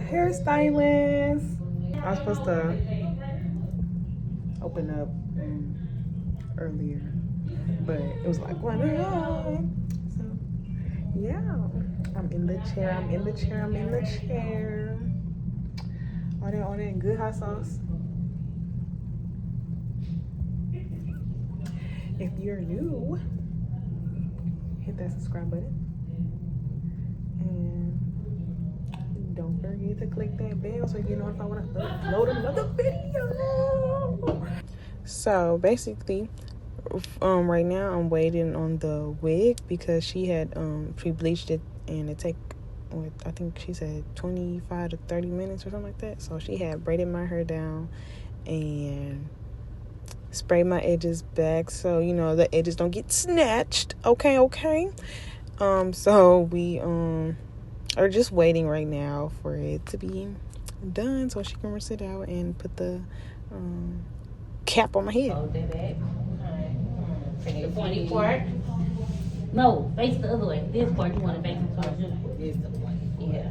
hairstylist. I was supposed to open up earlier, but it was like 1 o'clock. So yeah, I'm in the chair. All that good hot sauce. If you're new, hit that subscribe button. And don't forget to click that bell so you know if I want to upload another video. So basically, right now I'm waiting on the wig because she had pre-bleached it and it I think she said 25 to 30 minutes or something like that. So she had braided my hair down and sprayed my edges back so you know the edges don't get snatched. Okay. So we are just waiting right now for it to be done so she can rinse it out and put the cap on my head. Hold that back. Take the pointy part. No, face the other way. This part you want to face it towards you. This the point. Yeah.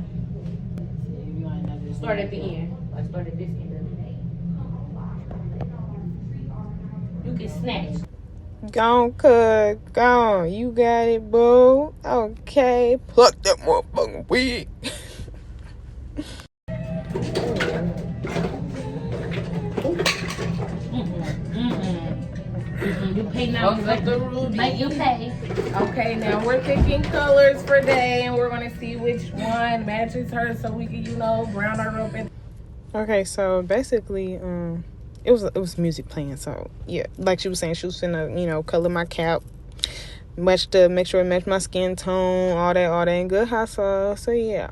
Start at the end. Like start at this end. You can snatch. Gone, cuz. Gone. You got it, boo. Okay. Pluck that motherfucking wig. You pay now. Like you pay. Okay, now we're picking colors for day, and we're gonna see which one matches her, so we can, brown her up. Okay, so basically, it was music playing. So yeah, like she was saying, she was finna, color my cap, make sure it matched my skin tone, all that, and good hot sauce. So yeah.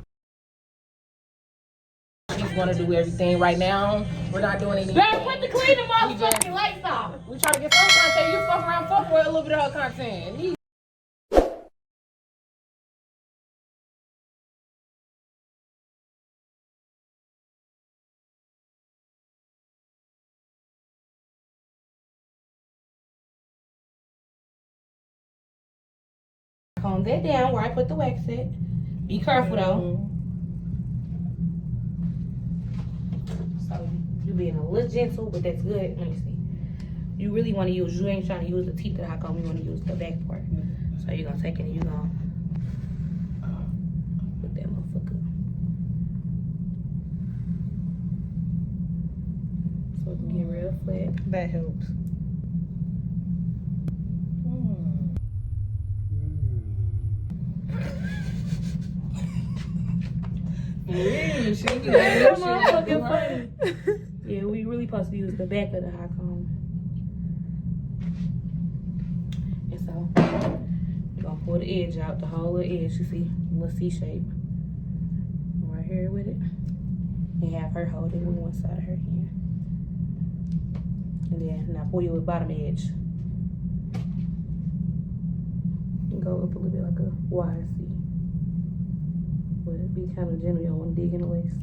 She's gonna do everything right now. We're not doing anything. Girl, put the clean motherfucking lights off. We trying to get some content. You fuck around, fuck with a little bit of her content. Calm that down where I put the wax at. Be careful though. So you being a little gentle, but that's good. Let me see. You really want to use, you ain't trying to use the teeth of the hot comb, you want to use the back part. So you're going to take it and you're going to put that motherfucker. So it can get real flat. That helps. Yeah, we really supposed to use the back of the hot comb. And so, we're going to pull the edge out, the whole little edge, you see, little C shape. Right here with it. And have her hold it with one side of her hand. And then, now pull your bottom edge. And go up a little bit like a Y, C. But it'd be kind of gentle, you don't want to dig in the waist.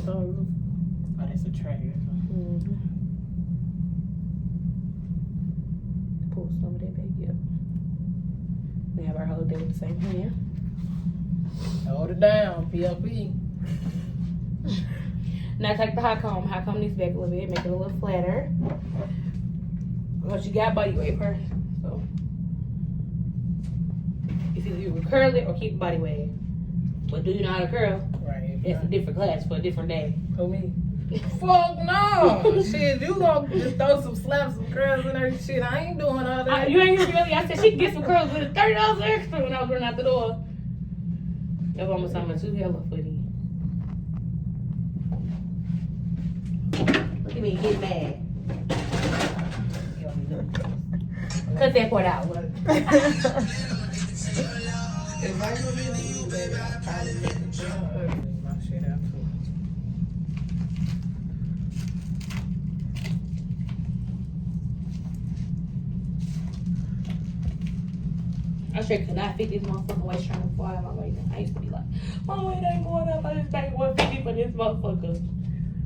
Oh, that's a trigger. Pull some of that back up. We have our whole day with the same hand. Hold it down, PLP. Now take the hot comb this back a little bit, make it a little flatter. Once you got body wave first. So it's either you curl it or keep body wave. But do you know how to curl? Right. It's a different class for a different day. Who, me? Fuck no! Shit, you gonna just throw some slaps, some curls in her shit. I ain't doing all that. You ain't really. I said she can get some curls with $30 extra when I was running out the door. That's almost how much you hella for these. Look at me get mad. Cut that part out. If I could really use baby, I'd probably make the my shit out too. I sure could not fit this motherfucking waist trainer before I had my weight. I used to be like, my weight ain't going up. I just paid $150 for this motherfucker.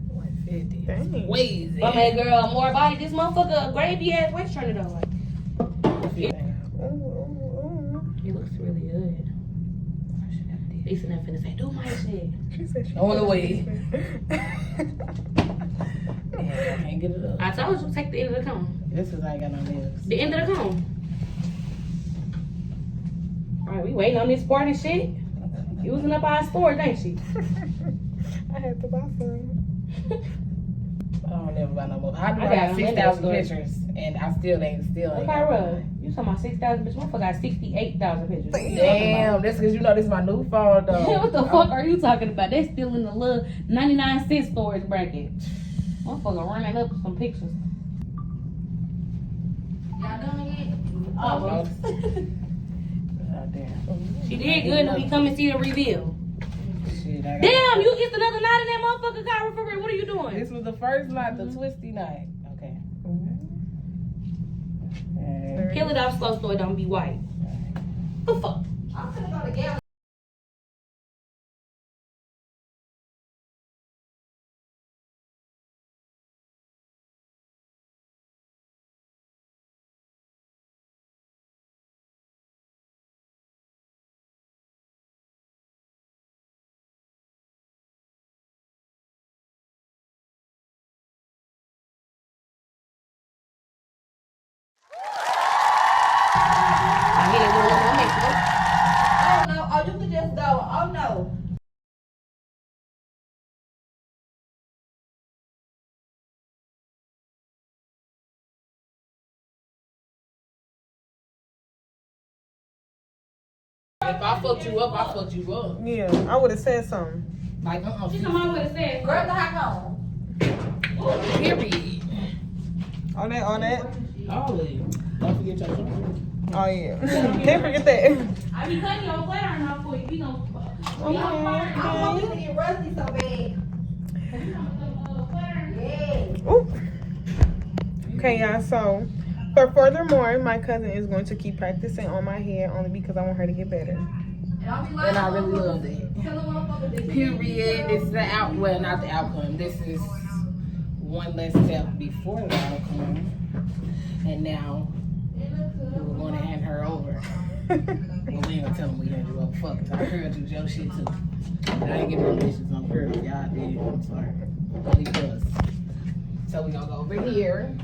150. Dang. Wheezy. But man, girl, more body. This motherfucker a gravy ass waist trainer though. Like, it looks really good. Lisa not finna say, do my shit. She said she On the way. Yeah, I can't get it up. I told you, take the end of the cone. This is I ain't got no nails. The end of the cone. Alright, we waiting on this sport and shit. Using up our sport, ain't she? I had to buy some. I don't never buy no more. How do I I got got them 6,000 windows. pictures and I still ain't Look, Kyra, you talking about 6,000 bitches? Motherfucker got 68,000 pictures. Damn, that's because you know this is my new phone though. What the fuck are you talking about? They still in the little 99 cent storage bracket. Motherfucker running up some pictures. Y'all done yet? Oh, Oh, damn. she did good when we come and see the reveal. Shit, I got Damn, you kissed another knot in that motherfucker, Kyra, for real. What are you doing? This was the first night, the twisty night. Okay. And Peel it off slow so it don't be white. The fuck? I'm gonna go to Galley. I hit it with a little makeup. Oh no, oh you can just go. Oh no. if I fucked you up, I fucked you up. Yeah, I would have said something. Like, She come on with a set. Grab the hot cone. period. All that. Always. Don't forget your phone. Oh yeah. Can't forget that. I be cutting your flat iron off for you. We gonna Okay. I want you to get rusty so bad. Yeah. Ooh. Okay, y'all. So, furthermore, my cousin is going to keep practicing on my hair only because I want her to get better. And I really love it. Period. This is the well, not the outcome. This is one less step before the outcome. And now we're going to hand her over. Well, we ain't gonna tell them we had you up. Fuck it. I heard you your shit too. I ain't giving no bitches on purpose. Y'all did. I'm sorry. Only us. So we gonna go over here.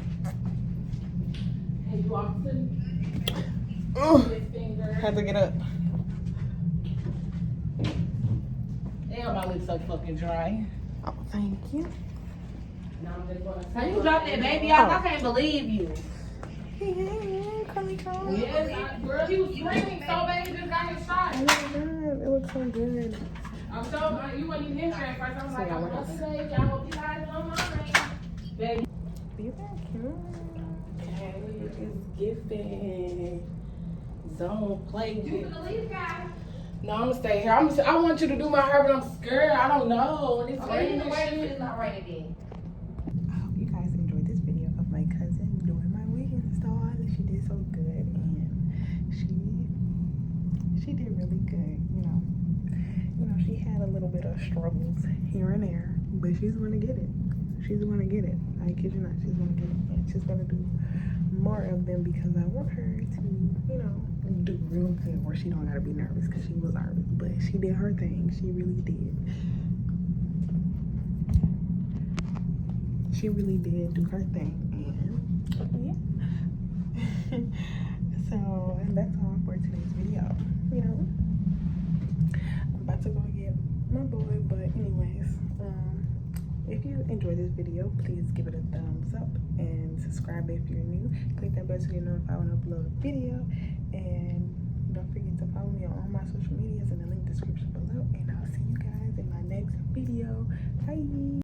And you walk to this finger. Had to get up. Damn, my lips so fucking dry. Oh, thank you. Now I'm just gonna How you drop that baby off? I can't believe you. Hey, curly curl. Yes, girl, he was screaming so bad he just got his shot. Oh my god, it looks so good. I'm so you wasn't even here at first. I was like, I'm about to say, y'all hope you guys don't mind. Baby. These are cute. Hey, it's gifting. Don't play with it. No, I'm gonna stay here. I want you to do my hair, but I'm scared. I don't know. When it's raining and shit. It's not raining then. I hope you guys enjoyed this video of my cousin doing my wig install. She did so good, and she did really good. You know, she had a little bit of struggles here and there, but she's gonna get it. She's gonna get it. I kid you not, she's gonna get it. And she's gonna do more of them because I want her to, do real good where she don't gotta be nervous, because she was nervous, but she did her thing. She really did. She really did do her thing, and yeah. So that's all for today's video. I'm about to go get my boy, but anyways, if you enjoyed this video, please give it a thumbs up and subscribe if you're new. Click that bell to get notified when I upload a video, and don't forget to follow me on all my social medias in the link description below, and I'll see you guys in my next video. Bye.